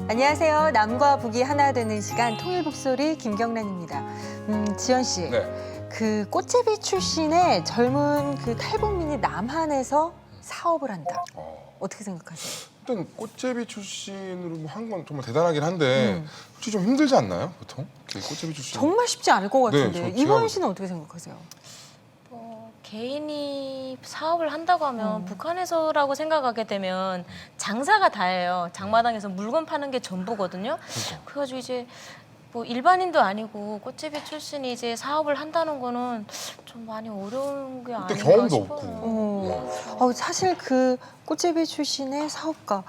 안녕하세요. 남과 북이 하나 되는 시간 통일북소리 김경란입니다. 지연 씨, 네. 그 꽃제비 출신의 젊은 그 탈북민이 남한에서 사업을 한다. 어떻게 생각하세요? 일단 꽃제비 출신으로 뭐 하는 건 정말 대단하긴 한데 혹시 좀 힘들지 않나요? 보통 이렇게 꽃제비 출신. 정말 쉽지 않을 것 네, 같은데 저 이보연 제가- 씨는 어떻게 생각하세요? 개인이 사업을 한다고 하면 북한에서라고 생각하게 되면 장사가 다예요. 장마당에서 물건 파는 게 전부거든요. 그래가지고 이제 뭐 일반인도 아니고 꽃제비 출신이 이제 사업을 한다는 거는 좀 많이 어려운 게 아닌가 경험도 싶어요. 없고. 사실 그 꽃제비 출신의 사업가,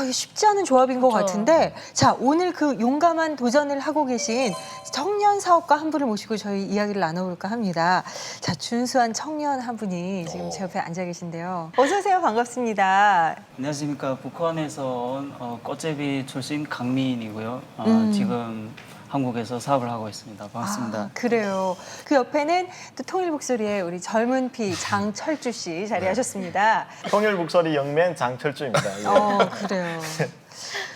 이게 쉽지 않은 조합인 것 그렇죠. 같은데, 자, 오늘 그 용감한 도전을 하고 계신 청년 사업가 한 분을 모시고 저희 이야기를 나눠볼까 합니다. 자, 준수한 청년 한 분이 지금 제 옆에 앉아 계신데요. 어서 오세요. 반갑습니다. 안녕하십니까. 북한에서 온 꽃제비 출신 강민이고요. 지금 한국에서 사업을 하고 있습니다. 반갑습니다. 아, 그래요. 그 옆에는 또 통일북소리의 우리 젊은 피 장철주 씨 자리하셨습니다. 통일북소리 영맨 장철주입니다. 예. 그래요.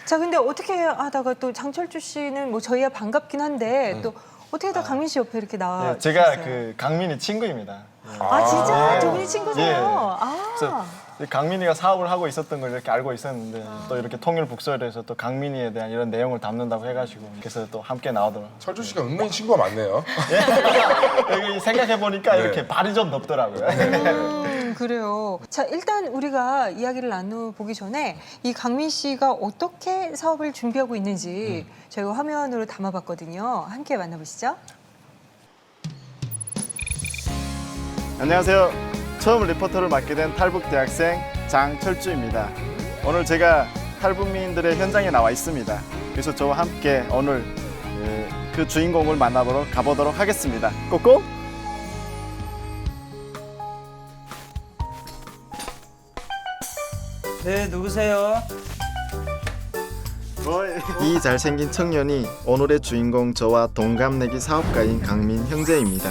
자, 근데 어떻게 하다가 또 장철주 씨는 뭐 저희야 반갑긴 한데 또 어떻게 다 강민 씨 옆에 이렇게 나와 예, 제가 주셨어요? 그 강민이 친구입니다. 예. 아, 진짜? 예. 두 분이 친구세요? 예. 아. 그래서 강민이가 사업을 하고 있었던 걸 이렇게 알고 있었는데 또 이렇게 통일북소리에서 또 강민이에 대한 이런 내용을 담는다고 해가지고 그래서 또 함께 나오더라고요. 철주 씨가 은근히 친구가 많네요. 여기 생각해 보니까 네. 이렇게 발이 좀 높더라고요. 그래요. 자, 일단 우리가 이야기를 나눠보기 전에 이 강민 씨가 어떻게 사업을 준비하고 있는지 저희가 화면으로 담아봤거든요. 함께 만나보시죠. 안녕하세요. 처음 리포터를 맡게 된 탈북 대학생 장철주입니다. 오늘 제가 탈북민들의 현장에 나와 있습니다. 그래서 저와 함께 오늘 그 주인공을 만나보러 가보도록 하겠습니다. 꼬꼬! 네, 누구세요? 이 잘생긴 청년이 오늘의 주인공 저와 동갑내기 사업가인 강민 형제입니다.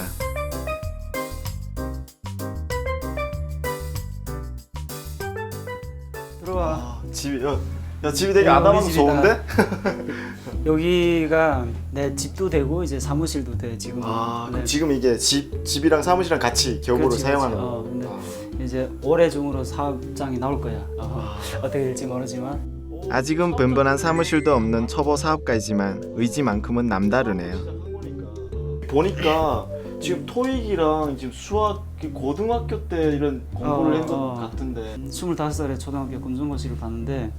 들어와. 집이 되게 야, 아담하고 우리 좋은데? 여기가 내 집도 되고 이제 사무실도 돼 지금. 네. 지금 이게 집이랑 사무실이랑 같이 겹으로 그렇지, 사용하는 그렇지. 거. 근데 이제 올해 중으로 사업장이 나올 거야. 어떻게 될지 모르지만. 아직은 번번한 사무실도 없는 초보 사업가이지만 의지만큼은 남다르네요. 보니까 지금 토익이랑 지금 수학 고등학교 때 이런 공부를 한 것 같은데. 25살에 초등학교 검정고시를 봤는데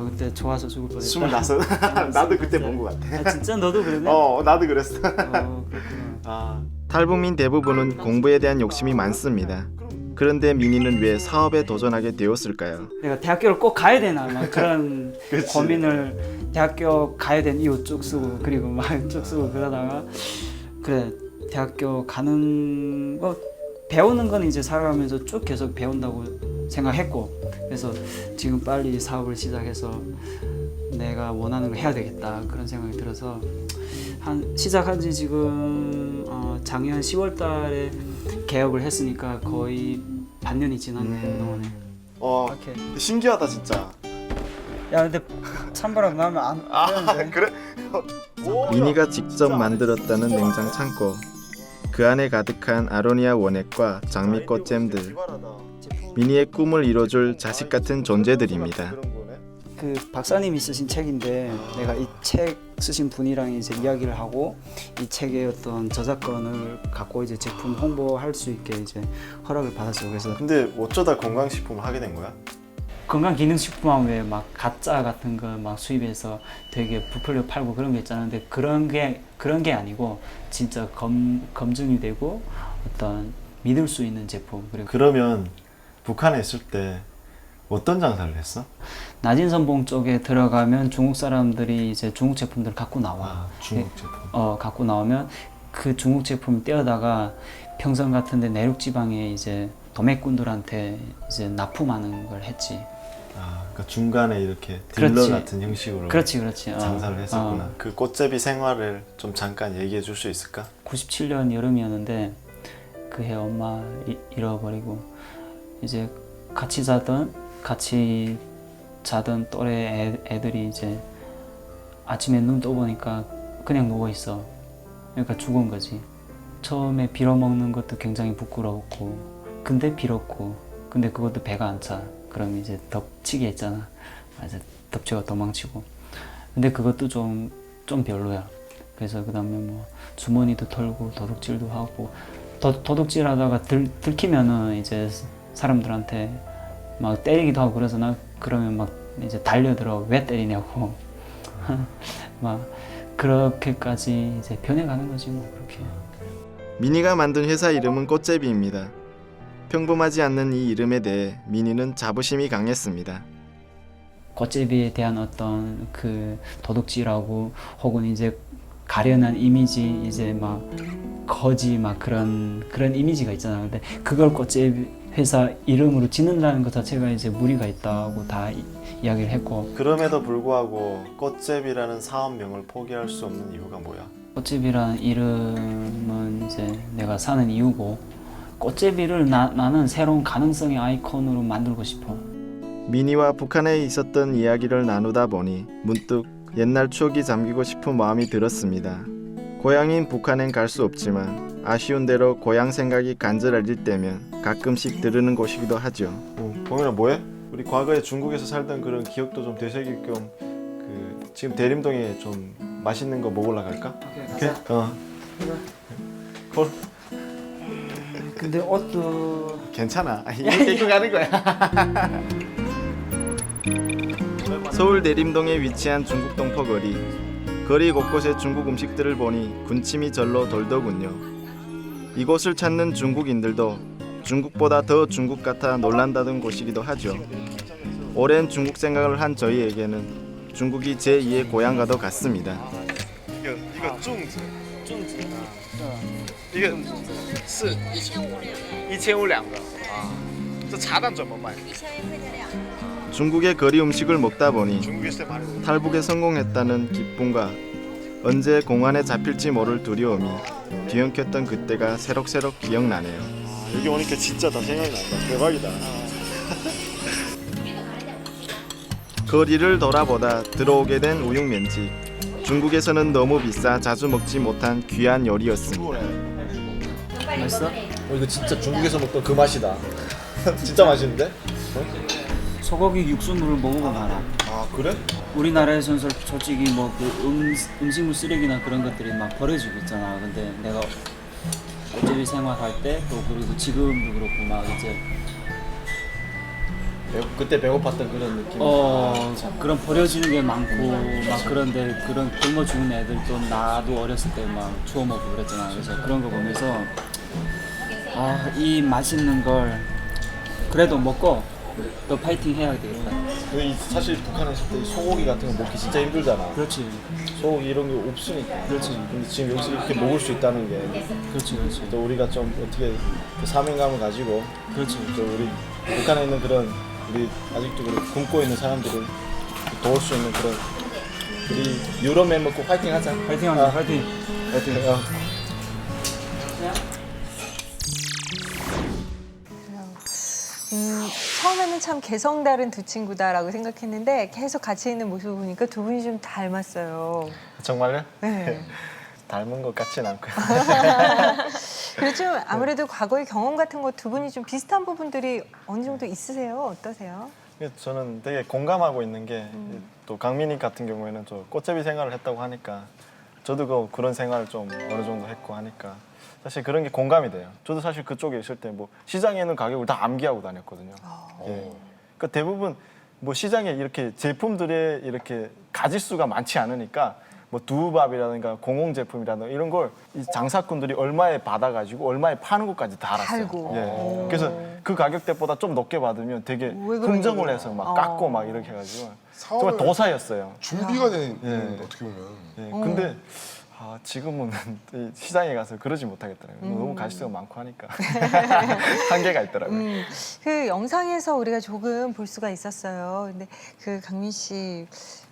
그때 좋아서 죽을 뻔했다. 25? 나도 그때 본 것 같아. 아, 진짜 너도 그러네? 나도 그랬어. 그렇구나. 탈북민 대부분은 공부에 대한 욕심이 많습니다. 그런데 민희는 왜 사업에 도전하게 되었을까요? 내가 대학교를 꼭 가야 되나 막 그런 그치. 고민을 대학교 가야 되는 이유 쭉 쓰고 그리고 막 쭉 쓰고 그러다가 그래 대학교 가는 거 배우는 건 이제 살아가면서 쭉 계속 배운다고 생각했고 그래서 지금 빨리 사업을 시작해서 내가 원하는 걸 해야 되겠다 그런 생각이 들어서 시작한 지 지금 작년 10월 달에 개업을 했으니까 거의 반년이 지났네 그동안에. 오케이. 신기하다 진짜. 야 근데 찬바람 나면 안 되는데. 그래? 민희가 직접 만들었다는 냉장 창고. 그 안에 가득한 아로니아 원액과 장미꽃 잼들. 민희의 꿈을 이뤄줄 자식 같은 존재들입니다. 그 박사님이 쓰신 책인데 내가 이 책 쓰신 분이랑 이제 이야기를 하고 이 책의 어떤 저작권을 갖고 이제 제품 홍보할 수 있게 이제 허락을 받았어요. 그래서 근데 어쩌다 건강식품을 하게 된 거야? 건강기능식품 하면 왜 막 가짜 같은 거 막 수입해서 되게 부풀려 팔고 그런 게 있잖아. 근데 그런 게 아니고 진짜 검증이 되고 어떤 믿을 수 있는 제품. 그리고 그러면 북한에 있을 때 어떤 장사를 했어? 나진선봉 쪽에 들어가면 중국 사람들이 이제 중국 제품들을 갖고 나와. 중국 제품. 갖고 나오면 그 중국 제품을 떼어다가 평성 같은데 내륙 지방에 이제 도매꾼들한테 이제 납품하는 걸 했지. 그러니까 중간에 이렇게 딜러 그렇지. 같은 형식으로 그렇지. 장사를 했었구나. 그 꽃제비 생활을 좀 잠깐 얘기해 줄 수 있을까? 97년 여름이었는데 그 해 엄마 잃어버리고 이제 같이 자던 또래 애들이 이제 아침에 눈 떠보니까 그냥 누워 있어. 그러니까 죽은 거지. 처음에 빌어먹는 것도 굉장히 부끄러웠고, 근데 빌었고, 근데 그것도 배가 안 차. 그럼 이제 덮치기 했잖아. 맞아, 덮치고 도망치고. 근데 그것도 좀 별로야. 그래서 그 다음에 뭐 주머니도 털고 도둑질도 하고, 도둑질하다가 들키면은 이제 사람들한테 막 때리기도 하고, 그래서 나 그러면 막 이제 달려들어. 왜 때리냐고. 막 그렇게까지 이제 변해가는 거지 뭐. 그렇게. 미니가 만든 회사 이름은 꽃제비입니다. 평범하지 않는 이 이름에 대해 미니는 자부심이 강했습니다. 꽃제비에 대한 어떤 그 도둑질하고 혹은 이제 가련한 이미지, 이제 막 거지 막 그런 이미지가 있잖아. 근데 그걸 꽃제비 회사 이름으로 짓는다는 것 자체가 이제 무리가 있다고 다 이야기를 했고. 그럼에도 불구하고 꽃제비라는 사업명을 포기할 수 없는 이유가 뭐야? 꽃제비라는 이름은 이제 내가 사는 이유고, 꽃제비를 나는 새로운 가능성의 아이콘으로 만들고 싶어. 미니와 북한에 있었던 이야기를 나누다 보니 문득 옛날 추억이 잠기고 싶은 마음이 들었습니다. 고향인 북한엔 갈 수 없지만 아쉬운 대로 고향 생각이 간절해질 때면 가끔씩 들르는 곳이기도 하죠. 봉현아 뭐해? 우리 과거에 중국에서 살던 그런 기억도 좀 되새길 겸 지금 대림동에 좀 맛있는 거 먹으러 갈까? 오케이. 콜. 근데 옷도 괜찮아. 이렇게 입고 가는 거야. 서울 내림동에 위치한 중국 동포거리. 거리 곳곳에 중국 음식들을 보니 군침이 절로 돌더군요. 이곳을 찾는 중국인들도 중국보다 더 중국 같아 놀란다던 곳이기도 하죠. 오랜 중국 생각을 한 저희에게는 중국이 제2의 고향과도 같습니다. 이거 쭝즈. 이게 是1500两个啊这茶蛋怎么卖 중국의 거리 음식을 먹다 보니 탈북에 성공했다는 기쁨과 언제 공안에 잡힐지 모를 두려움이 뒤엉켰던 그때가 새록새록 기억나네요. 여기 오니까 진짜 다 생각난다. 대박이다. 거리를 돌아보다 들어오게 된 우육면직. 중국에서는 너무 비싸 자주 먹지 못한 귀한 요리였습니다. 맛있어? 이거 진짜 중국에서 먹던 그 맛이다. 진짜 맛있는데? 소고기 육수물을 먹어보면 알아. 아 그래? 우리나라에서는 솔직히 뭐 그 음식물 쓰레기나 그런 것들이 막 버려지고 있잖아. 근데 내가 꽃제비 생활할 때 또 그리고 지금도 그렇고 막 이제 그때 배고팠던 그런 느낌. 그런 버려지는 게 많고 막 그런데 그런 굶어 죽는 애들도 나도 어렸을 때 막 주워 먹고 그랬잖아. 그래서 그런 거 보면서 이 맛있는 걸 그래도 먹고 또 파이팅 해야 되겠다. 사실 북한에 있을 때 소고기 같은 거 먹기 진짜 힘들잖아. 그렇지. 소고기 이런 게 없으니까. 그렇지. 근데 지금 여기서 이렇게 먹을 수 있다는 게 그렇지. 또 우리가 좀 어떻게 그 사명감을 가지고 그렇지. 또 우리 북한에 있는 그런 우리 아직도 굶고 있는 사람들을 도울 수 있는 그런 우리 유럽 멤버 꼭 파이팅 하자. 파이팅 하자. 파이팅. 처음에는 참 개성 다른 두 친구다라고 생각했는데 계속 같이 있는 모습을 보니까 두 분이 좀 닮았어요. 정말요? 네. 닮은 것 같진 않고요. 그리고 좀 아무래도 과거의 경험 같은 거 두 분이 좀 비슷한 부분들이 어느 정도 있으세요? 어떠세요? 저는 되게 공감하고 있는 게 또 강민이 같은 경우에는 저 꽃제비 생활을 했다고 하니까 저도 그런 생활을 좀 어느 정도 했고 하니까 사실 그런 게 공감이 돼요. 저도 사실 그쪽에 있을 때 뭐 시장에 있는 가격을 다 암기하고 다녔거든요. 예. 그러니까 대부분 뭐 시장에 이렇게 제품들의 이렇게 가짓수가 많지 않으니까 뭐 두부밥이라든가 공공 제품이라든가 이런 걸 이 장사꾼들이 얼마에 받아가지고 얼마에 파는 것까지 다 알았어요. 팔고. 예. 그래서 그 가격대보다 좀 높게 받으면 되게 왜 그런지 흥정을 몰라. 해서 막 깎고 막 이렇게 해가지고 정말 사업을 도사였어요. 준비가 되는 예. 어떻게 보면 예. 근데 지금은 이 시장에 가서 그러지 못하겠더라고요. 너무 가짓수가 많고 하니까 한계가 있더라고요. 그 영상에서 우리가 조금 볼 수가 있었어요. 근데 그 강민 씨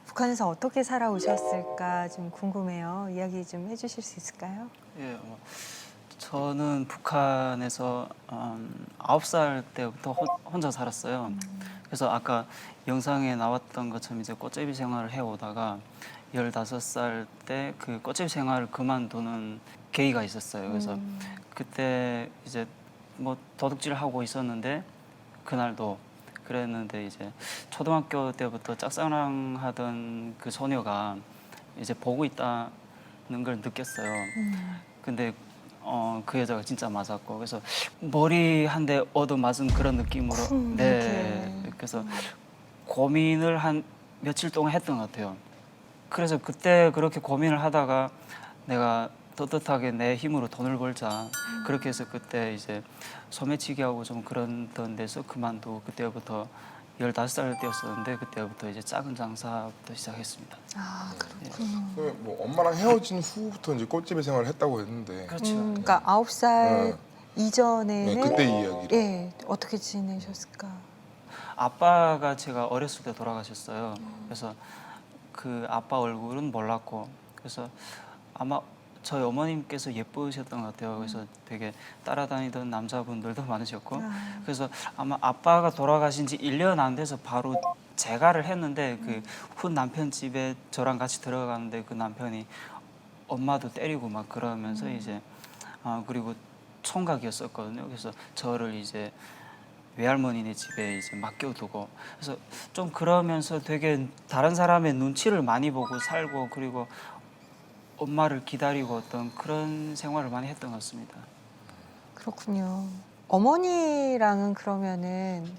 북한에서 어떻게 살아오셨을까 좀 궁금해요. 이야기 좀 해주실 수 있을까요? 예, 저는 북한에서 9살 때부터 혼자 살았어요. 그래서 아까 영상에 나왔던 것처럼 이제 꽃제비 생활을 해오다가 15살 때 그 꽃집 생활을 그만두는 계기가 있었어요. 그래서 그때 이제 뭐 도둑질하고 있었는데 그날도 그랬는데 이제 초등학교 때부터 짝사랑하던 그 소녀가 이제 보고 있다는 걸 느꼈어요. 근데 그 여자가 진짜 맞았고 그래서 머리 한 대 얻어맞은 그런 느낌으로 그래서 고민을 한 며칠 동안 했던 것 같아요. 그래서 그때 그렇게 고민을 하다가 내가 떳떳하게 내 힘으로 돈을 벌자 그렇게 해서 그때 이제 소매치기 하고 좀 그런 데서 그만두고 그때부터 15살 때였었는데 그때부터 이제 작은 장사부터 시작했습니다. 아, 그렇군요. 그러면 뭐 엄마랑 헤어진 후부터 이제 꽃집에 생활을 했다고 했는데 그렇죠. 그러니까 9살 이전에는 네, 그때 이야기를. 예, 어떻게 지내셨을까? 아빠가 제가 어렸을 때 돌아가셨어요. 그래서 그 아빠 얼굴은 몰랐고 그래서 아마 저희 어머님께서 예쁘셨던 것 같아요. 그래서 되게 따라다니던 남자분들도 많으셨고 그래서 아마 아빠가 돌아가신 지 1년 안 돼서 바로 재가를 했는데 그 훈 남편 집에 저랑 같이 들어가는데 그 남편이 엄마도 때리고 막 그러면서 이제 그리고 총각이었었거든요. 그래서 저를 이제 외할머니네 집에 이제 맡겨두고 그래서 좀 그러면서 되게 다른 사람의 눈치를 많이 보고 살고 그리고 엄마를 기다리고 어떤 그런 생활을 많이 했던 것 같습니다. 그렇군요. 어머니랑은 그러면은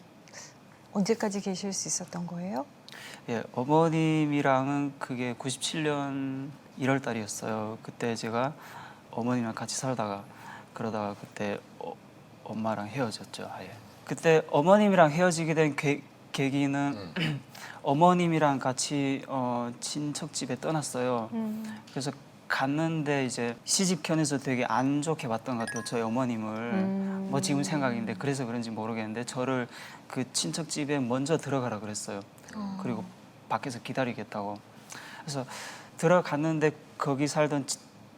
언제까지 계실 수 있었던 거예요? 예, 어머님이랑은 그게 97년 1월 달이었어요. 그때 제가 어머님이랑 같이 살다가 그러다가 그때 엄마랑 헤어졌죠. 아예. 그때 어머님이랑 헤어지게 된 계기는 어머님이랑 같이 친척 집에 떠났어요. 그래서 갔는데 이제 시집견에서 되게 안 좋게 봤던 것 같아요. 저희 어머님을 뭐 지금 생각인데 그래서 그런지 모르겠는데 저를 그 친척 집에 먼저 들어가라 그랬어요. 그리고 밖에서 기다리겠다고. 그래서 들어갔는데 거기 살던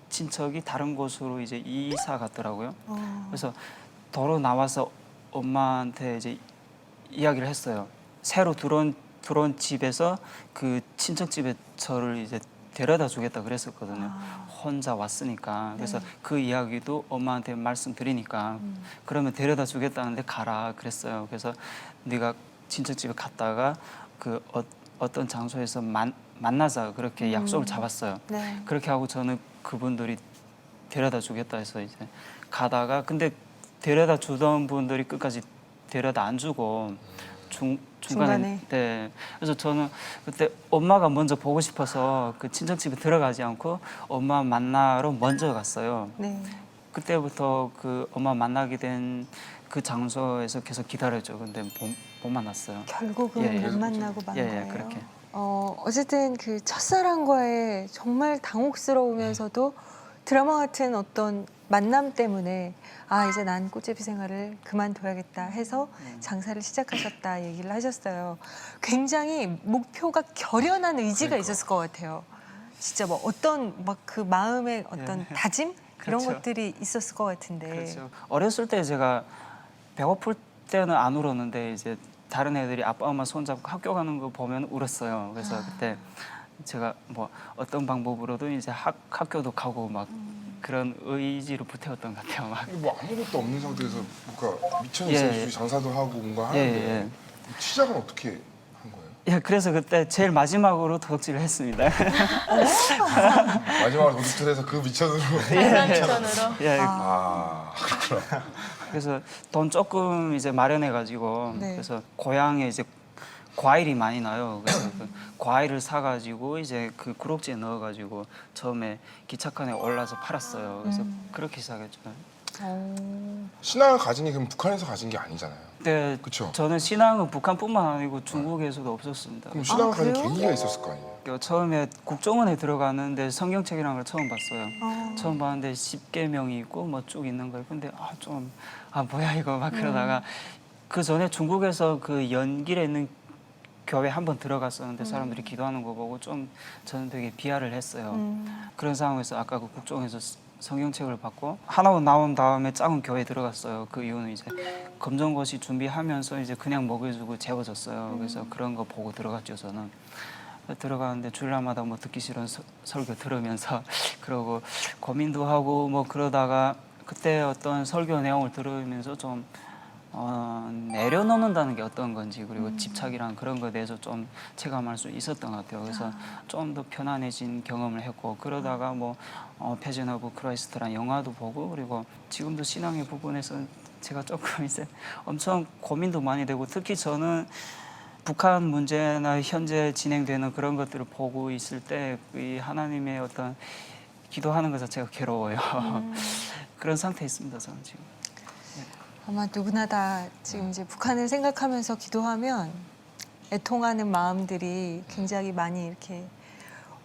친척이 다른 곳으로 이제 이사 갔더라고요. 그래서 도로 나와서 엄마한테 이제 이야기를 했어요. 새로 들어온 집에서 그 친척 집에 저를 이제 데려다 주겠다 그랬었거든요. 혼자 왔으니까. 그래서 그 이야기도 엄마한테 말씀드리니까 그러면 데려다 주겠다는데 가라 그랬어요. 그래서 네가 친척 집에 갔다가 그 어떤 장소에서 만나자 그렇게 약속을 잡았어요. 네. 그렇게 하고 저는 그분들이 데려다 주겠다 해서 이제 가다가 근데 데려다 주던 분들이 끝까지 데려다 안 주고 중간에 네. 그래서 저는 그때 엄마가 먼저 보고 싶어서 그 친척집에 들어가지 않고 엄마 만나러 먼저 갔어요. 네. 그때부터 그 엄마 만나게 된 그 장소에서 계속 기다렸죠. 근데 못 만났어요. 결국은 예, 예. 못 만나고 만 예, 거예요. 예, 그렇게. 어쨌든 그 첫사랑과의 정말 당혹스러우면서도 드라마 같은 어떤 만남 때문에 아 이제 난 꽃제비 생활을 그만둬야겠다 해서 장사를 시작하셨다 얘기를 하셨어요. 굉장히 목표가 결연한 의지가 있었을 것 같아요. 진짜 뭐 어떤 막 그 마음의 어떤 다짐 이런 그렇죠. 것들이 있었을 것 같은데. 그렇죠. 어렸을 때 제가 배고플 때는 안 울었는데 이제 다른 애들이 아빠 엄마 손잡고 학교 가는 거 보면 울었어요. 그래서 그때 제가 뭐 어떤 방법으로도 이제 학교도 가고 막 그런 의지로 불태웠던 것 같아요. 막. 뭐 아무것도 없는 상태에서 뭔가 미천이 예, 있어요. 예. 장사도 하고 뭔가 예, 하는데 예. 시작은 어떻게 한 거예요? 예, 그래서 그때 제일 마지막으로 도둑질을 했습니다. 마지막으로 도둑질해서 그 미천으로 장난천으로. 예, 그렇구나. 그래서 돈 조금 이제 마련해가지고 네. 그래서 고향에 이제 과일이 많이 나요. 그래서 그 과일을 사가지고 이제 그 구록지에 넣어가지고 처음에 기차칸에 올라서 팔았어요. 그래서 그렇게 시작했죠. 신앙을 가진 게 그럼 북한에서 가진 게 아니잖아요. 네, 그쵸? 저는 신앙은 북한뿐만 아니고 중국에서도 없었습니다. 그럼 신앙을 가진 그래요? 계기가 있었을 거 아니에요? 처음에 국정원에 들어갔는데 성경책이라는 걸 처음 봤어요. 처음 봤는데 10계명이 있고 뭐 쭉 있는 거예요. 근데 뭐야 이거 막 그러다가 그 전에 중국에서 그 연길에 있는 교회 한번 들어갔었는데 사람들이 기도하는 거 보고 좀 저는 되게 비하를 했어요. 그런 상황에서 아까 그 국정에서 성경책을 받고 하나원 나온 다음에 작은 교회에 들어갔어요. 그 이유는 이제 검정고시 준비하면서 이제 그냥 먹여주고 재워줬어요. 그래서 그런 거 보고 들어갔죠 저는. 들어가는데 주일날마다 뭐 듣기 싫은 설교 들으면서 그러고 고민도 하고 뭐 그러다가 그때 어떤 설교 내용을 들으면서 좀 내려놓는다는 게 어떤 건지 그리고 집착이란 그런 거에 대해서 좀 체감할 수 있었던 것 같아요. 그래서 좀 더 편안해진 경험을 했고 그러다가 뭐 패전 오브 크라이스트란 영화도 보고 그리고 지금도 신앙의 부분에서 제가 조금 이제 엄청 고민도 많이 되고 특히 저는 북한 문제나 현재 진행되는 그런 것들을 보고 있을 때 이 하나님의 어떤 기도하는 것 자체가 괴로워요. 그런 상태에 있습니다, 저는 지금. 아마 누구나 다 지금 이제 북한을 생각하면서 기도하면 애통하는 마음들이 굉장히 많이 이렇게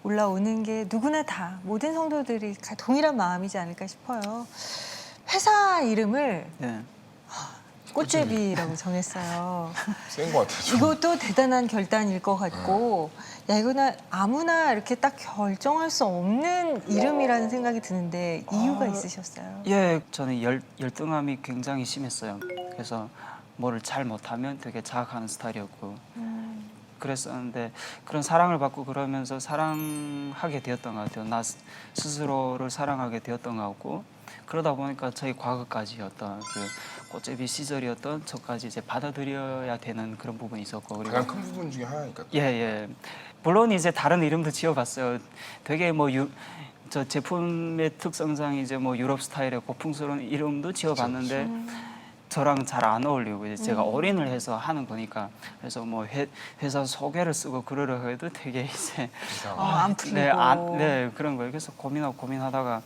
올라오는 게 누구나 다 모든 성도들이 동일한 마음이지 않을까 싶어요. 회사 이름을 네. 꽃제비라고 정했어요. 센 것 같아요. 좀. 이것도 대단한 결단일 것 같고, 야 이거는 아무나 이렇게 딱 결정할 수 없는 이름이라는 생각이 드는데 이유가 있으셨어요? 예, 저는 열등함이 굉장히 심했어요. 그래서 뭐를 잘 못하면 되게 자학하는 스타일이었고 그랬었는데 그런 사랑을 받고 그러면서 사랑하게 되었던 것 같아요. 나 스스로를 사랑하게 되었던 것 같고 그러다 보니까 저희 과거까지 어떤 그 꽃제비 시절이었던 저까지 이제 받아들여야 되는 그런 부분이 있었고 그리고 가장 큰 부분 중에 하나니까. 또. 예. 물론 이제 다른 이름도 지어봤어요. 되게 뭐 저 제품의 특성상 이제 뭐 유럽 스타일의 고풍스러운 이름도 지어봤는데 저랑 잘 안 어울리고 이제 제가 올인을 해서 하는 거니까 그래서 뭐 회사 소개를 쓰고 그러려고 해도 되게 이제 안 풀리고. 네 그런 거예요. 그래서 고민하다가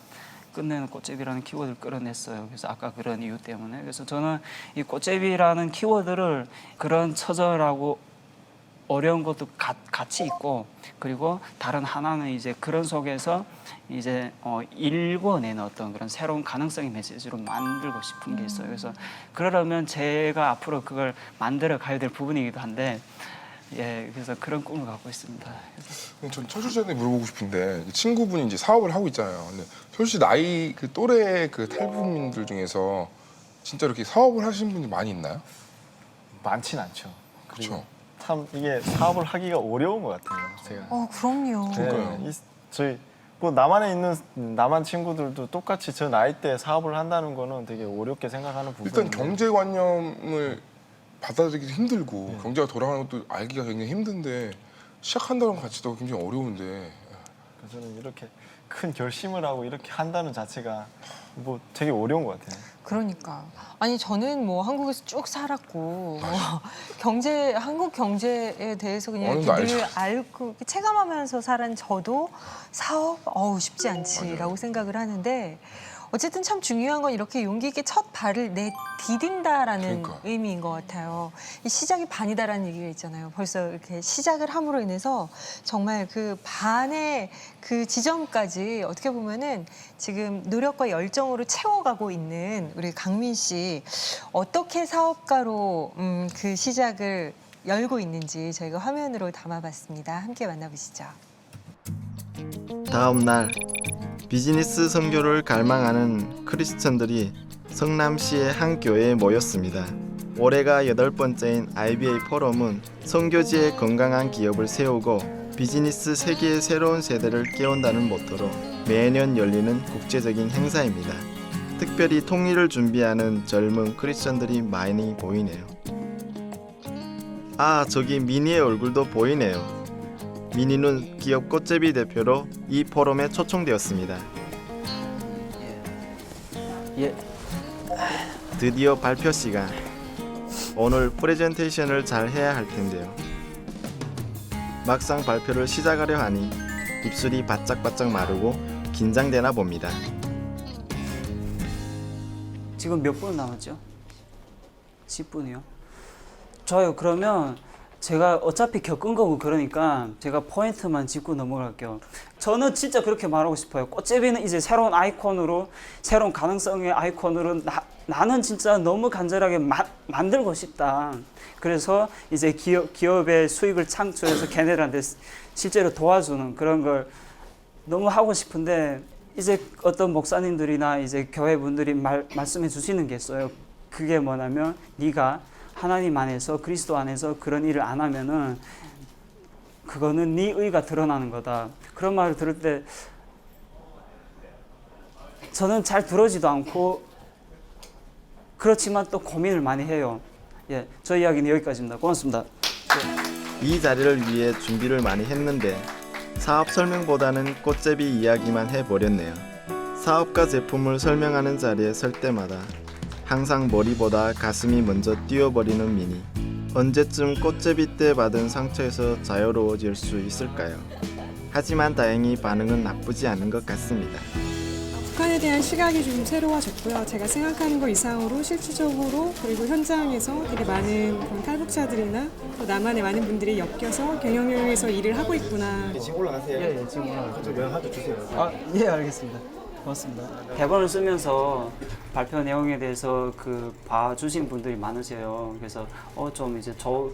끝내는 꽃제비라는 키워드를 끌어냈어요. 그래서 아까 그런 이유 때문에 그래서 저는 이 꽃제비라는 키워드를 그런 처절하고 어려운 것도 같이 있고 그리고 다른 하나는 이제 그런 속에서 이제 읽어내는 어떤 그런 새로운 가능성의 메시지로 만들고 싶은 게 있어요. 그래서 그러려면 제가 앞으로 그걸 만들어 가야 될 부분이기도 한데 예, 그래서 그런 꿈을 갖고 있습니다. 그래서 전 철수 씨한테 물어보고 싶은데 친구분이 이제 사업을 하고 있잖아요. 근데 철수 씨 나이 그 또래 그 탈북민들 중에서 진짜 이렇게 사업을 하시는 분이 많이 있나요? 많진 않죠. 그렇죠. 참 이게 사업을 하기가 어려운 것 같아요. 제가. 그럼요. 그러니까요. 저희 뭐 남한에 있는 남한 친구들도 똑같이 저 나이 때 사업을 한다는 거는 되게 어렵게 생각하는 부분인데 일단 경제관념을 받아들이기 힘들고 경제가 돌아가는 것도 알기가 굉장히 힘든데 시작한다는 것 자체도 굉장히 어려운데 저는 이렇게 큰 결심을 하고 이렇게 한다는 자체가 뭐 되게 어려운 것 같아요. 그러니까 아니 저는 뭐 한국에서 쭉 살았고 한국 경제에 대해서 그냥 어느 이렇게 정도 늘 알고 이렇게 체감하면서 살은 저도 사업 쉽지 않지라고 맞아요. 생각을 하는데 어쨌든 참 중요한 건 이렇게 용기 있게 첫 발을 디딘다라는 그러니까. 의미인 것 같아요. 이 시작이 반이다라는 얘기가 있잖아요. 벌써 이렇게 시작을 함으로 인해서 정말 그 반의 그 지점까지 어떻게 보면은 지금 노력과 열정으로 채워가고 있는 우리 강민 씨 어떻게 사업가로 그 시작을 열고 있는지 저희가 화면으로 담아봤습니다. 함께 만나보시죠. 다음 날 비즈니스 선교를 갈망하는 크리스천들이 성남시의 한 교회에 모였습니다. 올해가 8번째인 IBA 포럼은 선교지의 건강한 기업을 세우고 비즈니스 세계의 새로운 세대를 깨운다는 모토로 매년 열리는 국제적인 행사입니다. 특별히 통일을 준비하는 젊은 크리스천들이 많이 보이네요. 아, 저기 미니의 얼굴도 보이네요. 미니는 기업 꽃제비 대표로 이 포럼에 초청되었습니다. 예. 드디어 발표 시간. 오늘 프레젠테이션을 잘 해야 할 텐데요. 막상 발표를 시작하려 하니 입술이 바짝바짝 마르고 긴장되나 봅니다. 지금 몇 분 남았죠? 10분이요. 좋아요. 그러면 제가 어차피 겪은 거고 그러니까 제가 포인트만 짚고 넘어갈게요. 저는 진짜 그렇게 말하고 싶어요. 꽃제비는 이제 새로운 아이콘으로 새로운 가능성의 아이콘으로 나는 진짜 너무 간절하게 만들고 싶다. 그래서 이제 기업의 수익을 창출해서 걔네들한테 실제로 도와주는 그런 걸 너무 하고 싶은데 이제 어떤 목사님들이나 이제 교회 분들이 말씀해 주시는 게 있어요. 그게 뭐냐면 네가 하나님 안에서 그리스도 안에서 그런 일을 안 하면은 그거는 네 의가 드러나는 거다. 그런 말을 들을 때 저는 잘 들어지도 않고 그렇지만 또 고민을 많이 해요. 예, 저 이야기는 여기까지입니다. 고맙습니다. 이 자리를 위해 준비를 많이 했는데 사업 설명보다는 꽃제비 이야기만 해버렸네요. 사업과 제품을 설명하는 자리에 설 때마다 항상 머리보다 가슴이 먼저 뛰어버리는 미니. 언제쯤 꽃제비 때 받은 상처에서 자유로워질 수 있을까요? 하지만 다행히 반응은 나쁘지 않은 것 같습니다. 북한에 대한 시각이 좀 새로워졌고요. 제가 생각하는 것 이상으로 실질적으로 그리고 현장에서 되게 많은 그런 탈북자들이나 또 남한의 많은 분들이 엮여서 경영력에서 일을 하고 있구나. 지금 올라가세요. 예, 지금 올라가세요. 좀 명함도 주세요. 아, 예, 알겠습니다. 고맙습니다. 대본을 쓰면서 발표 내용에 대해서 그 봐주신 분들이 많으세요. 그래서 좀 이제 저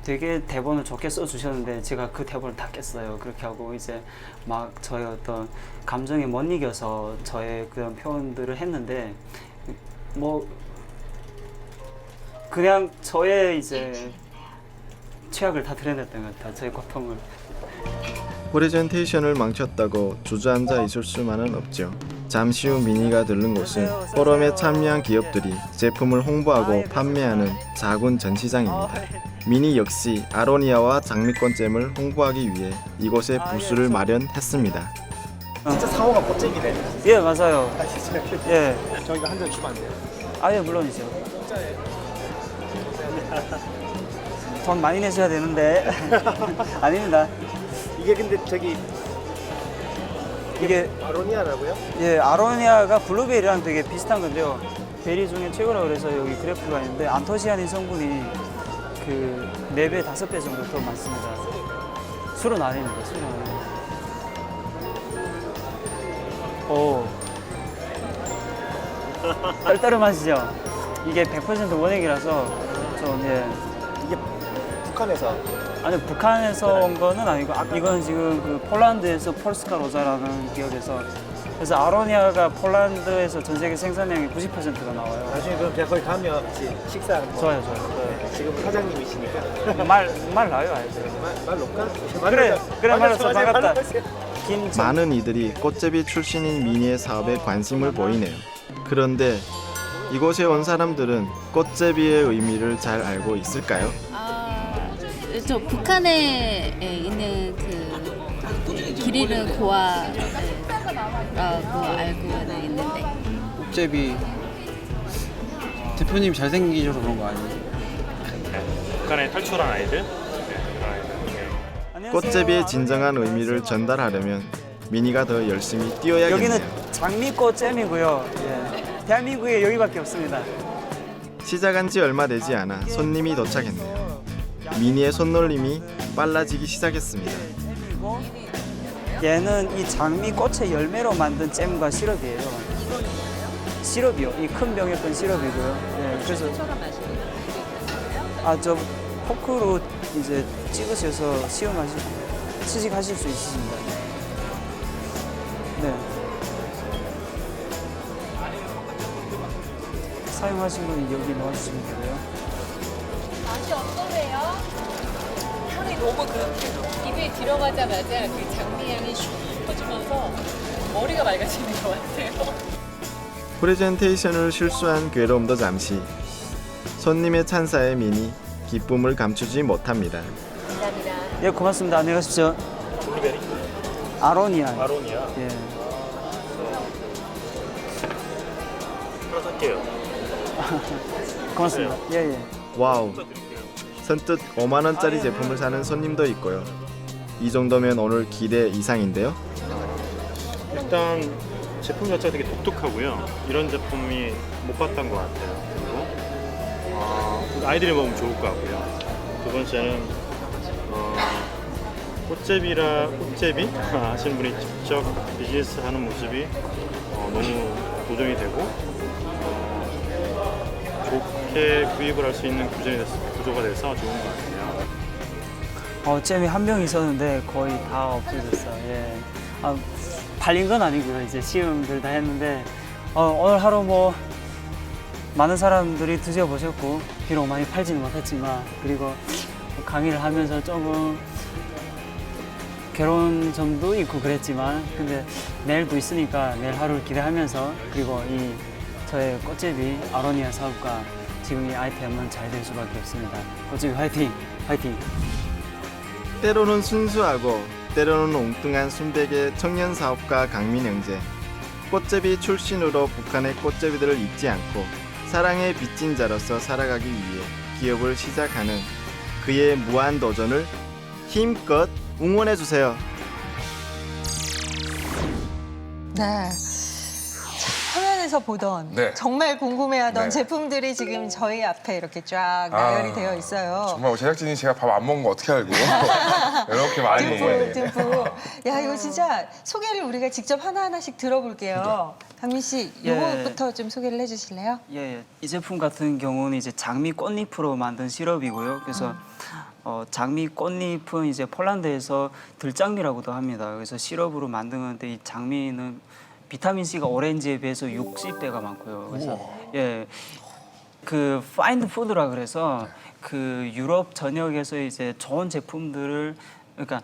되게 대본을 좋게 써주셨는데 제가 그 대본을 다 깼어요. 그렇게 하고 이제 막 저의 어떤 감정에 못 이겨서 저의 그런 표현들을 했는데 뭐 그냥 저의 이제 최악을 다 드러냈던 것 같아요. 저의 고통을. 프레젠테이션을 망쳤다고 주저앉아 있을 수만은 없죠. 잠시 후 미니가 들른 곳은 포럼에 참여한 기업들이 제품을 홍보하고 판매하는 작은 전시장입니다. 미니 역시 아로니아와 장미꽃잼을 홍보하기 위해 이곳에 부스를 마련했습니다. 진짜 상호가 꽃제비네. 예, 맞아요. 아 진짜. 예. 저희가 한 잔 주면 안 돼요? 예, 물론이죠. 돈 많이 내셔야 되는데 아닙니다. 이게 근데 저기 이게 아로니아라고요? 예, 아로니아가 블루베리랑 되게 비슷한 건데요. 베리 중에 최고라고 그래서 여기 그래프가 있는데 안토시아닌 성분이 그 4배, 5배 정도 더 많습니다. 술은 아닙니다. 술은 아닙니다. 오. 떨떠름하시죠? 이게 100% 원액이라서 좀 예. 이게 북한에서 아니 북한에서 온 거는 아니고 이건 지금 그 폴란드에서 폴스카 로자라는 기업에서 그래서 아로니아가 폴란드에서 전 세계 생산량의 90%가 나와요. 나중에 그럼 제가 거기 가면 같이 식사하는 거. 좋아요, 좋아요. 네, 지금 사장님이시니까 말 나요, 알죠. 말 놓을까? 그래 말로써 반갑다. 김 많은 이들이 꽃제비 출신인 미니의 사업에 관심을 보이네요. 그런데 이곳에 온 사람들은 꽃제비의 의미를 잘 알고 있을까요? 저 북한에 있는 그 길 잃은 고아라고 알고는 있는데 꽃제비 대표님 잘생기셔서 그런 거 아니에요? 북한에 탈출한 아이들. 꽃제비의 진정한 의미를 전달하려면 미니가 더 열심히 뛰어야겠네요. 여기는 장미꽃 잼이고요. 예. 대한민국에 여기밖에 없습니다. 시작한 지 얼마 되지 않아 손님이 도착했네요. 미니의 손놀림이 빨라지기 시작했습니다. 얘는 이 장미꽃의 열매로 만든 잼과 시럽이에요. 시럽이요. 이 큰 병에 건 시럽이고요. 예, 그래서 저 포크로 이제 찍으셔서 시식하실 수 있으십니다. 네. 사용하신 분 여기 넣어주시면 되고요. 맛이 어떠세요? 향이 너무 입에 들어가자마자 그 장미향이 슉 퍼지면서 머리가 맑아지는 것 같아요. 프레젠테이션을 실수한 괴로움도 잠시. 손님의 찬사에 미니 기쁨을 감추지 못합니다. 감사합니다. 예, 고맙습니다. 안녕히 가십시오. 블루베리? 아로니아. 아로니아. 예. 하나 살게요. 고맙습니다. 예, 예. 와우. 선뜻 5만 원짜리 제품을 사는 손님도 있고요. 이 정도면 오늘 기대 이상인데요. 일단 제품 자체가 되게 독특하고요. 이런 제품이 못 봤던 것 같아요. 그리고 아이들이 먹으면 좋을 것 같고요. 두 번째는 꽃제비 하시는 분이 직접 비즈니스 하는 모습이 너무 도전이 되고 좋게 구입을 할 수 있는 구조가 돼서 좋은 것 같아요. 잼이 한 병 있었는데 거의 다 없어졌어요. 예. 팔린 건 아니고요. 이제 시음들 다 했는데 오늘 하루 뭐 많은 사람들이 드셔보셨고 비록 많이 팔지는 못했지만 그리고 강의를 하면서 조금 괴로운 점도 있고 그랬지만 근데 내일도 있으니까 내일 하루를 기대하면서 그리고 이 저의 꽃제비 아로니아 사업과 지금 이 아이템은 잘 될 수밖에 없습니다. 꽃제비 화이팅! 화이팅! 때로는 순수하고 때로는 엉뚱한 순백의 청년 사업가 강민 형제. 꽃제비 출신으로 북한의 꽃제비들을 잊지 않고 사랑의 빚진 자로서 살아가기 위해 기업을 시작하는 그의 무한 도전을 힘껏 응원해 주세요. 네. 화면에서 보던 네. 정말 궁금해하던 네. 제품들이 지금 저희 앞에 이렇게 쫙 나열이 되어 있어요. 정말 제작진이 제가 밥 안 먹은 거 어떻게 알고 이렇게 많이. 듬뿍. 야, 이거 진짜 소개를 우리가 직접 하나하나씩 들어볼게요. 강민 씨, 예. 요거부터 좀 소개를 해주실래요? 예, 이 제품 같은 경우는 이제 장미 꽃잎으로 만든 시럽이고요. 그래서 장미 꽃잎은 이제 폴란드에서 들장미라고도 합니다. 그래서 시럽으로 만드는데 이 장미는 비타민 C가 오렌지에 비해서 60배가 많고요. 그래서 예, 그 파인드 푸드라 그래서 그 유럽 전역에서 이제 좋은 제품들을 그러니까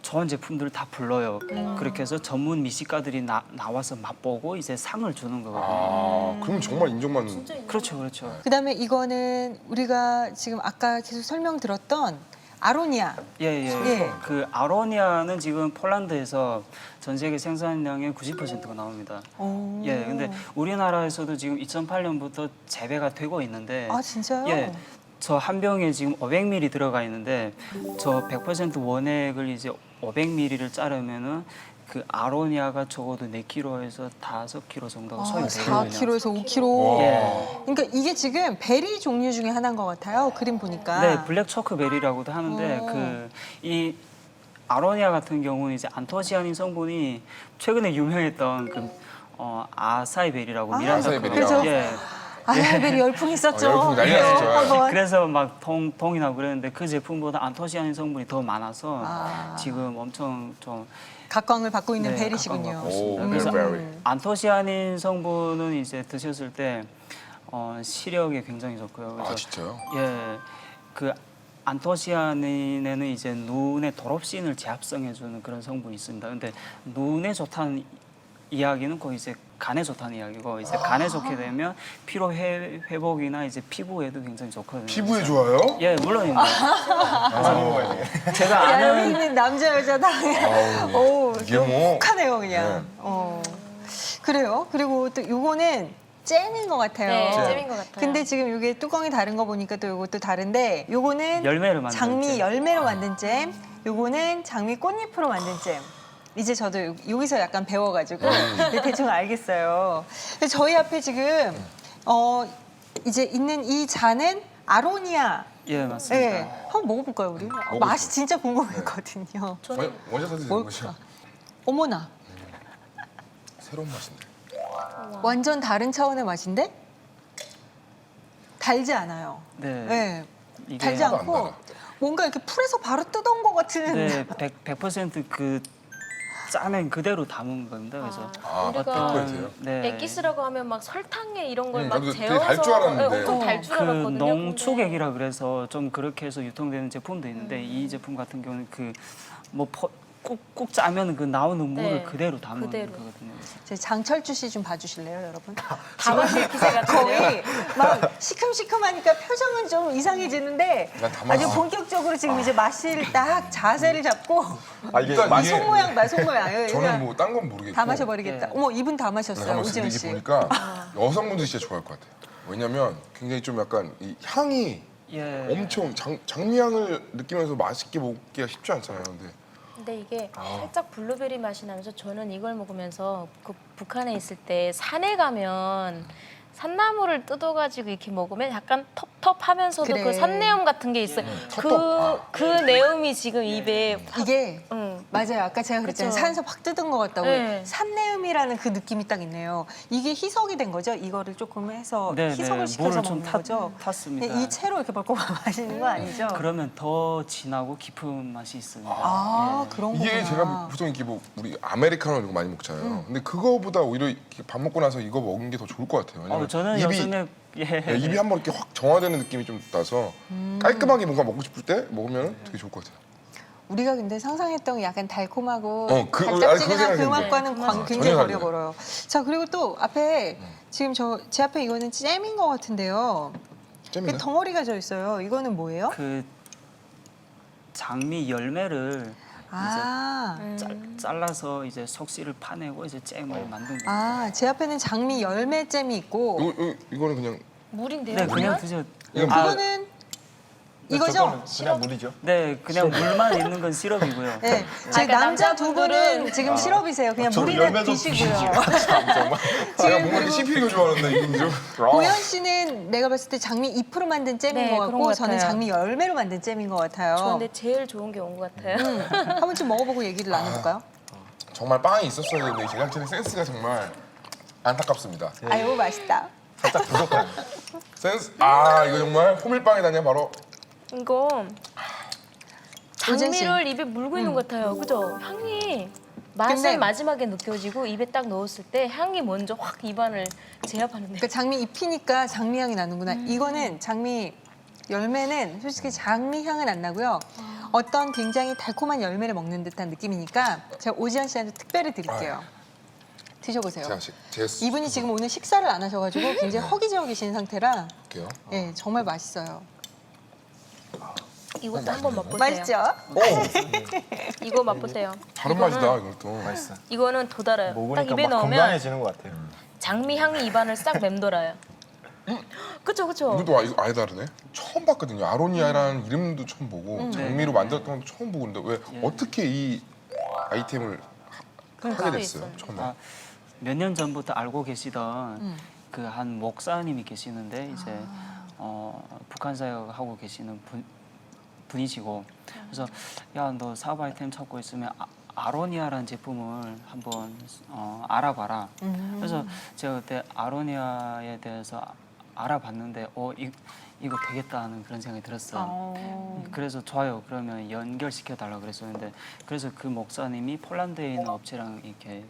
좋은 제품들을 다 불러요. 그렇게 해서 전문 미식가들이 나와서 맛보고 이제 상을 주는 거거든요. 아, 그럼 정말 인정받는. 그렇죠, 그렇죠. 그다음에 이거는 우리가 지금 아까 계속 설명 들었던 아로니아. 예. 예. 그 아로니아는 지금 폴란드에서 전 세계 생산량의 90%가 나옵니다. 오. 예, 근데 우리나라에서도 지금 2008년부터 재배가 되고 있는데 아, 진짜요? 예. 저 한 병에 지금 500ml 들어가 있는데 저 100% 원액을 이제 500ml를 자르면은 그 아로니아가 적어도 4kg에서 5kg 정도가 소요되거든요. 4kg에서 5kg. 예. 그러니까 이게 지금 베리 종류 중에 하나인 것 같아요. 그림 보니까. 네, 블랙 초크베리라고도 하는데 오. 그 이 아로니아 같은 경우는 이제 안토시아닌 성분이 최근에 유명했던 그 아사이베리라고 미란다 아사이베리. 그죠? 예. 아사이베리 열풍 있었죠. 열풍 난리 났었죠. 한번. 그래서 막 동이 나고 그랬는데 그 제품보다 안토시아닌 성분이 더 많아서 아. 지금 엄청 좀 각광을 받고 있는 네, 베리시군요. 각광을 받고 오, 있습니다. 그래서 베리. 안토시아닌 성분은 이제 드셨을 때 시력에 굉장히 좋고요. 그래서 아, 진짜요? 예, 그 안토시아닌에는 이제 눈의 도롭신을 재합성해주는 그런 성분이 있습니다. 근데 눈에 좋다는 이야기는 거의 이제 간에 좋다는 이야기고 이제 간에 좋게 되면 피로 회복이나 이제 피부에도 굉장히 좋거든요. 피부에 그래서- 좋아요? 예, 물론입니다. 제가 야, 여기 아는 있는 남자 여자 다. 아우, 오, 이게 너무 뭐- 혹하네요 그냥. 네. 그래요. 그리고 또 요거는 잼인 것 같아요. 네, 잼인 것 같아요. 근데 지금 이게 뚜껑이 다른 거 보니까 또 요것도 다른데 요거는 열매를 만든 장미 잼. 열매로 만든 잼. 요거는 장미 꽃잎으로 만든 잼. 이제 저도 여기서 약간 배워가지고 대충 알겠어요. 근데 저희 앞에 지금 이제 있는 이 잔은 아로니아. 예, 맞습니다. 네, 한번 먹어볼까요 우리? 맛이 진짜 궁금했거든요. 원샷 사진 뭘까? 보시죠. 어머나, 새로운 맛인데. 완전 다른 차원의 맛인데 달지 않아요. 네. 네, 이게 달지 하나도 안 않고 달아. 뭔가 이렇게 풀에서 바로 뜯은 것 같은. 네, 100% 그 짜낸 그대로 담은 겁니다. 그래서 아, 우리가 100%예요? 네. 액기스라고 하면 막 설탕에 이런 걸 막 나도 되게 재워서 달 줄 알았는데. 엄청 달 줄 그 알았거든요. 농축액이라 그래서 좀 그렇게 해서 유통되는 제품도 있는데 이 제품 같은 경우는 그 뭐 꾹꾹 짜면 그 나오는 물을 네, 그대로 담은 그대로. 거거든요. 제 장철주 씨 좀 봐주실래요, 여러분? 다 마실 기세 같은데요. 거의 막 시큼시큼하니까 표정은 좀 이상해지는데 난다 아주 마셔. 본격적으로 지금 이제 맛을 딱 자세를 잡고 아, 이게 손 모양 봐, 손 모양. 저는 뭐 딴 건 모르겠고. 다 마셔버리겠다. 네. 어머, 이분 다 마셨어요, 잠깐만 오지훈 이게 씨. 보니까 여성분들이 진짜 좋아할 것 같아요. 왜냐면 굉장히 좀 약간 이 향이 예. 엄청 장미향을 느끼면서 맛있게 먹기가 쉽지 않잖아요. 근데 이게 아. 살짝 블루베리 맛이 나면서 저는 이걸 먹으면서 그 북한에 있을 때 산에 가면 산나물을 뜯어가지고 이렇게 먹으면 약간 텁텁하면서도 그래. 그 산내음 같은 게 있어요. 텁텁. 그 내음이 지금 입에 확, 이게 응. 맞아요. 아까 제가 그랬잖아요. 그쵸. 산에서 확 뜯은 것 같다고. 네. 산내음이라는 그 느낌이 딱 있네요. 이게 희석이 된 거죠? 이거를 조금 해서 네, 희석을 네. 시켜서 물을 좀 먹는 거죠? 탔습니다. 이 채로 이렇게 먹고 마시는 거 아니죠? 그러면 더 진하고 깊은 맛이 있습니다. 아, 예. 그런 거구나. 이게 제가 보통 이렇게 뭐 우리 아메리카노 이런 거 많이 먹잖아요. 근데 그거보다 오히려 이렇게 밥 먹고 나서 이거 먹는 게 더 좋을 것 같아요. 왜냐면 저는 요즘에 네, 입이 한번 이렇게 확 정화되는 느낌이 좀 나서 깔끔하게 뭔가 먹고 싶을 때 먹으면 되게 좋을 것 같아요. 우리가 근데 상상했던 게 약간 달콤하고 그거 달짝지근한 그 생각했는데. 맛과는 굉장히 전혀 거리가 멀어요. 자, 그리고 또 앞에 지금 제 앞에 이거는 잼인 것 같은데요. 그 잼이네. 덩어리가 져 있어요. 이거는 뭐예요? 그 장미 열매를 아, 잘라서 이제 속씨를 파내고 이제 잼을 만든 거예요. 제 앞에는 장미 열매 잼이 있고 이거는 그냥 물인데요. 네, 그냥 물은? 드셔. 이건 이거는 이거죠? 저거는 그냥 물이죠. 네, 그냥 물만 있는 건 시럽이고요. 네, 제 그러니까 남자 두 분은 남자분들은 지금 시럽이세요. 그냥 저는 물이나 열매 좀 드시고요. 정말 내가 뭔가 씹히는 거 좋아하는데 이건 좀 고현 씨는 내가 봤을 때 장미 잎으로 만든 잼인 네, 것 그런 같고 것 저는 같아요. 장미 열매로 만든 잼인 것 같아요. 저 근데 제일 좋은 게 온 것 같아요. 한 번쯤 먹어보고 얘기를 나눠볼까요? 정말 빵이 있었어야 되는데 제작진의 센스가 정말 안타깝습니다. 아유 맛있다. 살짝 부족한. 센스 이거 정말 호밀빵이다냐 바로. 이거 오젠 씨. 장미를 입에 물고 있는 것 같아요. 그죠? 향이 맛은 근데- 마지막에 느껴지고 입에 딱 넣었을 때 향이 먼저 확 입안을 제압하는데. 그러니까 장미 잎이니까 장미 향이 나는구나. 이거는 장미 열매는 솔직히 장미 향은 안 나고요. 어떤 굉장히 달콤한 열매를 먹는 듯한 느낌이니까 제가 오지현 씨한테 특별히 드릴게요. 드셔보세요. 제가 이분이 지금 오늘 식사를 안 하셔가지고 굉장히 허기지어 계신 상태라 볼게요. 예, 정말 맛있어요. 이것도 한번 맛보세요. 맛있죠? 이거 맛보세요. 다른 이거는- 맛이다 이것도. 맛있어. 이거는 더 달아요. 딱 먹으니까 입에 막 넣으면 건강해지는 것 같아요. 장미 향이 입안을 싹 맴돌아요. 그쵸 그쵸. 이것도 이거 아예 다르네. 처음 봤거든요. 아로니아라는 이름도 처음 보고 장미로 만들었던 것도 처음 보고 있는데 왜 어떻게 이 아이템을 하게 됐어요? 처음에. 몇 년 전부터 알고 계시던 그 한 목사님이 계시는데 이제 북한 사역하고 계시는 분이시고 그래서 야 너 사업 아이템 찾고 있으면 아로니아라는 제품을 한번 알아봐라. 그래서 제가 그때 아로니아에 대해서 알아봤는데 이거 되겠다는 그런 생각이 들었어요. 그래서 좋아요. 그러면 연결시켜 달라 그랬었는데 그래서 그 목사님이 폴란드에 있는 업체랑 이렇게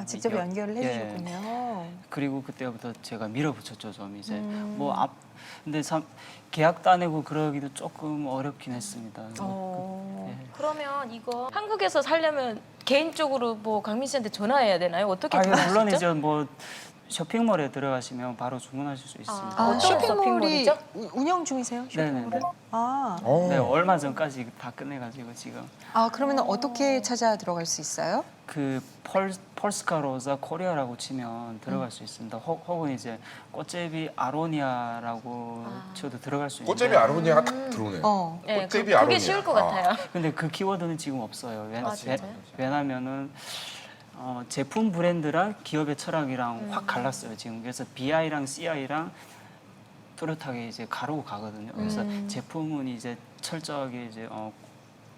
직접 연결을 예. 해주셨군요. 그리고 그때부터 제가 밀어붙였죠 좀 이제 근데 참 계약도 안 하고 그러기도 조금 어렵긴 했습니다. 예. 그러면 이거 한국에서 살려면 개인적으로 뭐 강민 씨한테 전화해야 되나요? 어떻게 물론 전화하시죠? 이제 뭐 쇼핑몰에 들어가시면 바로 주문하실 수 있습니다. 어떤 쇼핑몰이 쇼핑몰이죠? 운영 중이세요? 쇼핑몰을? 네네네. 네, 얼마 전까지 다 끝내가지고 지금 그러면 어떻게 찾아 들어갈 수 있어요? 그 펄스카 로자 코리아라고 치면 들어갈 수 있습니다. 혹은 이제 꽃제비 아로니아라고 쳐도 들어갈 수 있는데 꽃제비 아로니아가 딱 들어오네요. 네, 꽃제비 그게 아로니아. 쉬울 것 같아요. 근데 그 키워드는 지금 없어요. 진짜요? 왜냐면은 제품 브랜드랑 기업의 철학이랑 확 갈랐어요 지금. 그래서 BI랑 CI랑 뚜렷하게 이제 가르고 가거든요. 그래서 제품은 이제 철저하게 이제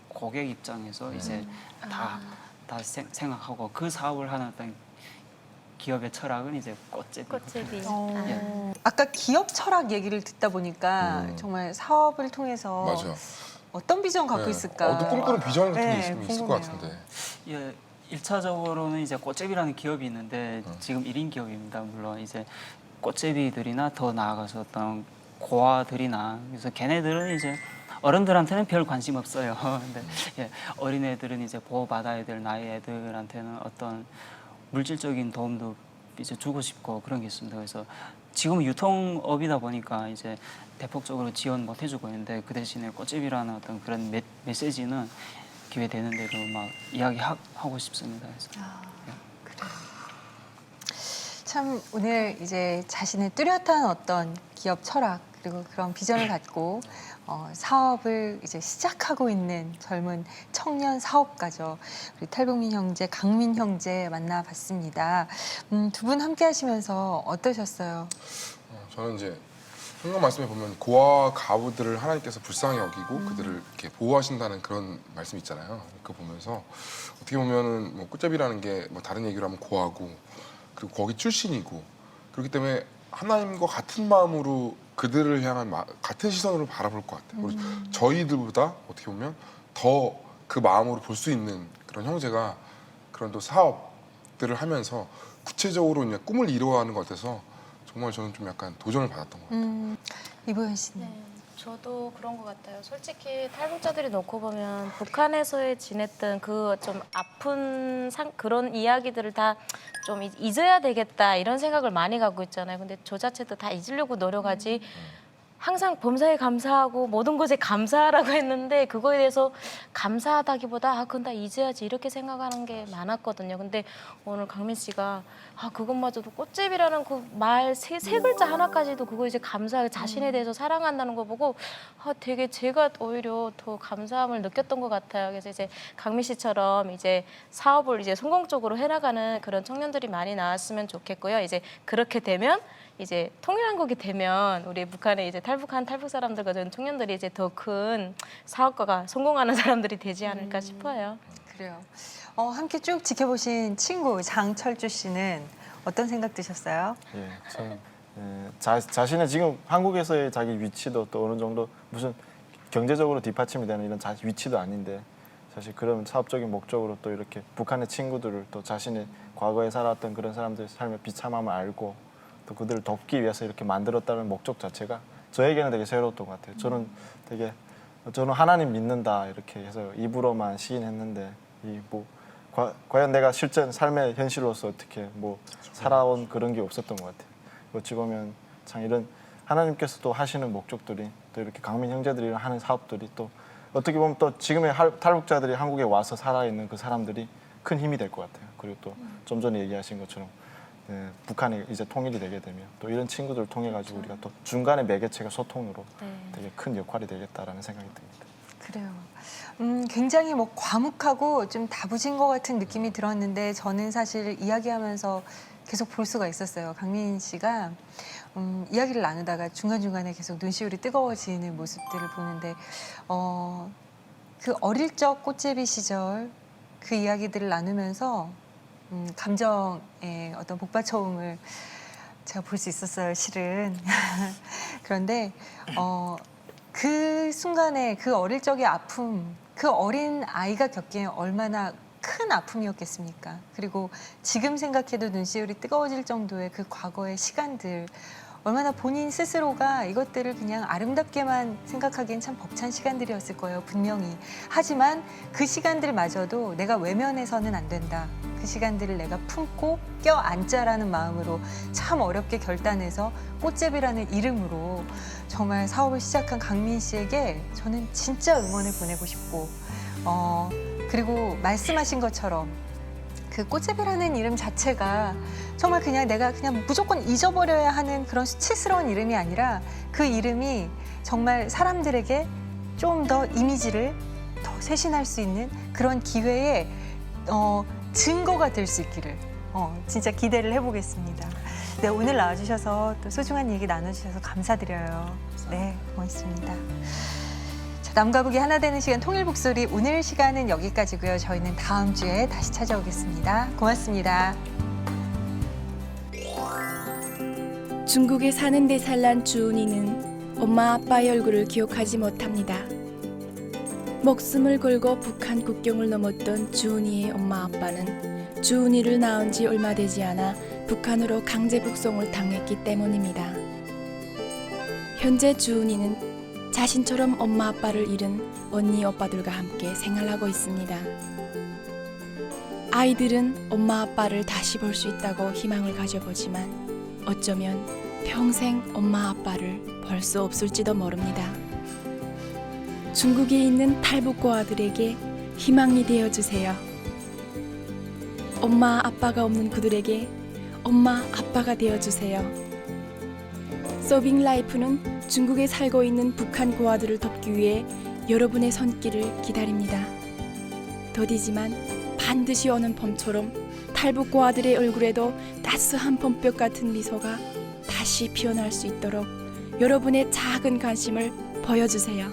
고객 입장에서 이제 다 생각하고 그 사업을 하는 어떤 기업의 철학은 이제 꽃제비. 꽃제비. 아까 기업 철학 얘기를 듣다 보니까 정말 사업을 통해서 맞아요. 어떤 비전 갖고 네. 있을까? 어떤 꿈꾸는 비전 같은 게 네, 있을 것 궁금해요. 같은데. 예, 1차적으로는 이제 꽃제비라는 기업이 있는데 지금 1인 기업입니다. 물론 이제 꽃제비들이나 더 나아가서 어떤 고아들이나 그래서 걔네들은 이제 어른들한테는 별 관심 없어요. 근데 예, 어린애들은 이제 보호받아야 될 나이 애들한테는 어떤 물질적인 도움도 이제 주고 싶고 그런 게 있습니다. 그래서 지금 유통업이다 보니까 이제 대폭적으로 지원 못 해주고 있는데 그 대신에 꽃제비라는 어떤 그런 메시지는 기회 되는 대로 막 이야기하고 싶습니다. 그래서. 참 오늘 이제 자신의 뚜렷한 어떤 기업 철학 그리고 그런 비전을 갖고 사업을 이제 시작하고 있는 젊은 청년 사업가죠. 우리 탈북민 형제, 강민 형제 만나봤습니다. 두 분 함께 하시면서 어떠셨어요? 저는 이제 성경 말씀에 보면 고아 가부들을 하나님께서 불쌍히 여기고 그들을 이렇게 보호하신다는 그런 말씀 있잖아요. 그거 보면서 어떻게 보면은 뭐 꽃제비라는 게 뭐 다른 얘기로 하면 고아고 그리고 거기 출신이고 그렇기 때문에 하나님과 같은 마음으로 그들을 향한 같은 시선으로 바라볼 것 같아요. 그리고 저희들보다 어떻게 보면 더 그 마음으로 볼 수 있는 그런 형제가 그런 또 사업들을 하면서 구체적으로 이제 꿈을 이루어가는 것 같아서 정말 저는 좀 약간 도전을 받았던 것 같아요. 이보현 씨는? 저도 그런 것 같아요. 솔직히 탈북자들이 놓고 보면 북한에서의 지냈던 그 좀 아픈 그런 이야기들을 다 좀 잊어야 되겠다 이런 생각을 많이 갖고 있잖아요. 근데 저 자체도 다 잊으려고 노력하지. 항상 범사에 감사하고 모든 것에 감사하라고 했는데 그거에 대해서 감사하다기보다 아 그건 다 잊어야지 이렇게 생각하는 게 많았거든요. 근데 오늘 강민 씨가 아 그것마저도 꽃제비라는 그 말 세 글자 하나까지도 그거 이제 감사하게 자신에 대해서 사랑한다는 거 보고 아 되게 제가 오히려 더 감사함을 느꼈던 것 같아요. 그래서 이제 강민 씨처럼 이제 사업을 이제 성공적으로 해나가는 그런 청년들이 많이 나왔으면 좋겠고요. 이제 그렇게 되면 이제 통일한국이 되면 우리 북한에 이제 탈북한 탈북 사람들과 저는 청년들이 이제 더 큰 사업가가 성공하는 사람들이 되지 않을까 싶어요. 그래요. 함께 쭉 지켜보신 친구 장철주 씨는 어떤 생각 드셨어요? 예, 저는 자신의 지금 한국에서의 자기 위치도 또 어느 정도 무슨 경제적으로 뒷받침이 되는 이런 위치도 아닌데 사실 그런 사업적인 목적으로 또 이렇게 북한의 친구들을 또 자신의 과거에 살았던 그런 사람들의 삶의 비참함을 알고 또 그들을 돕기 위해서 이렇게 만들었다는 목적 자체가 저에게는 되게 새로웠던 것 같아요. 저는 하나님 믿는다 이렇게 해서 입으로만 시인했는데 과연 내가 실전 삶의 현실로서 어떻게 살아온 그런 게 없었던 것 같아요. 어찌 보면 참 이런 하나님께서 또 하시는 목적들이 또 이렇게 강민 형제들이 하는 사업들이 또 어떻게 보면 또 지금의 탈북자들이 한국에 와서 살아있는 그 사람들이 큰 힘이 될 것 같아요. 그리고 또 좀 전에 얘기하신 것처럼 북한이 이제 통일이 되게 되면 또 이런 친구들을 통해 가지고 우리가 또 중간의 매개체가 소통으로 되게 큰 역할이 되겠다라는 생각이 듭니다. 그래요. 굉장히 과묵하고 좀 다부진 것 같은 느낌이 들었는데 저는 사실 이야기하면서 계속 볼 수가 있었어요. 강민 씨가 이야기를 나누다가 중간중간에 계속 눈시울이 뜨거워지는 모습들을 보는데 그 어릴 적 꽃제비 시절 그 이야기들을 나누면서 감정의 어떤 복받쳐옴을 제가 볼 수 있었어요, 실은. 그런데 그 순간에 그 어릴 적의 아픔, 그 어린 아이가 겪기에 얼마나 큰 아픔이었겠습니까? 그리고 지금 생각해도 눈시울이 뜨거워질 정도의 그 과거의 시간들, 얼마나 본인 스스로가 이것들을 그냥 아름답게만 생각하기엔 참 벅찬 시간들이었을 거예요, 분명히. 하지만 그 시간들마저도 내가 외면해서는 안 된다. 그 시간들을 내가 품고 껴안자라는 마음으로 참 어렵게 결단해서 꽃제비라는 이름으로 정말 사업을 시작한 강민 씨에게 저는 진짜 응원을 보내고 싶고 그리고 말씀하신 것처럼 그 꽃제비라는 이름 자체가 정말 그냥 내가 그냥 무조건 잊어버려야 하는 그런 수치스러운 이름이 아니라 그 이름이 정말 사람들에게 좀 더 이미지를 더 쇄신할 수 있는 그런 기회의 증거가 될 수 있기를 진짜 기대를 해보겠습니다. 네, 오늘 나와주셔서 또 소중한 얘기 나눠주셔서 감사드려요. 네, 고맙습니다. 남과 북이 하나 되는 시간 통일북소리 오늘 시간은 여기까지고요. 저희는 다음 주에 다시 찾아오겠습니다. 고맙습니다. 중국에 사는 데 살란 주은이는 엄마 아빠의 얼굴을 기억하지 못합니다. 목숨을 걸고 북한 국경을 넘었던 주은이의 엄마 아빠는 주은이를 낳은 지 얼마 되지 않아 북한으로 강제 북송을 당했기 때문입니다. 현재 주은이는 자신처럼 엄마 아빠를 잃은 언니 오빠들과 함께 생활하고 있습니다. 아이들은 엄마 아빠를 다시 볼 수 있다고 희망을 가져보지만 어쩌면 평생 엄마 아빠를 볼 수 없을지도 모릅니다. 중국에 있는 탈북고아들에게 희망이 되어주세요. 엄마 아빠가 없는 그들에게 엄마 아빠가 되어주세요. 서빙 라이프는 중국에 살고 있는 북한 고아들을 돕기 위해 여러분의 손길을 기다립니다. 더디지만 반드시 오는 봄처럼 탈북 고아들의 얼굴에도 따스한 봄볕 같은 미소가 다시 피어날 수 있도록 여러분의 작은 관심을 보여주세요.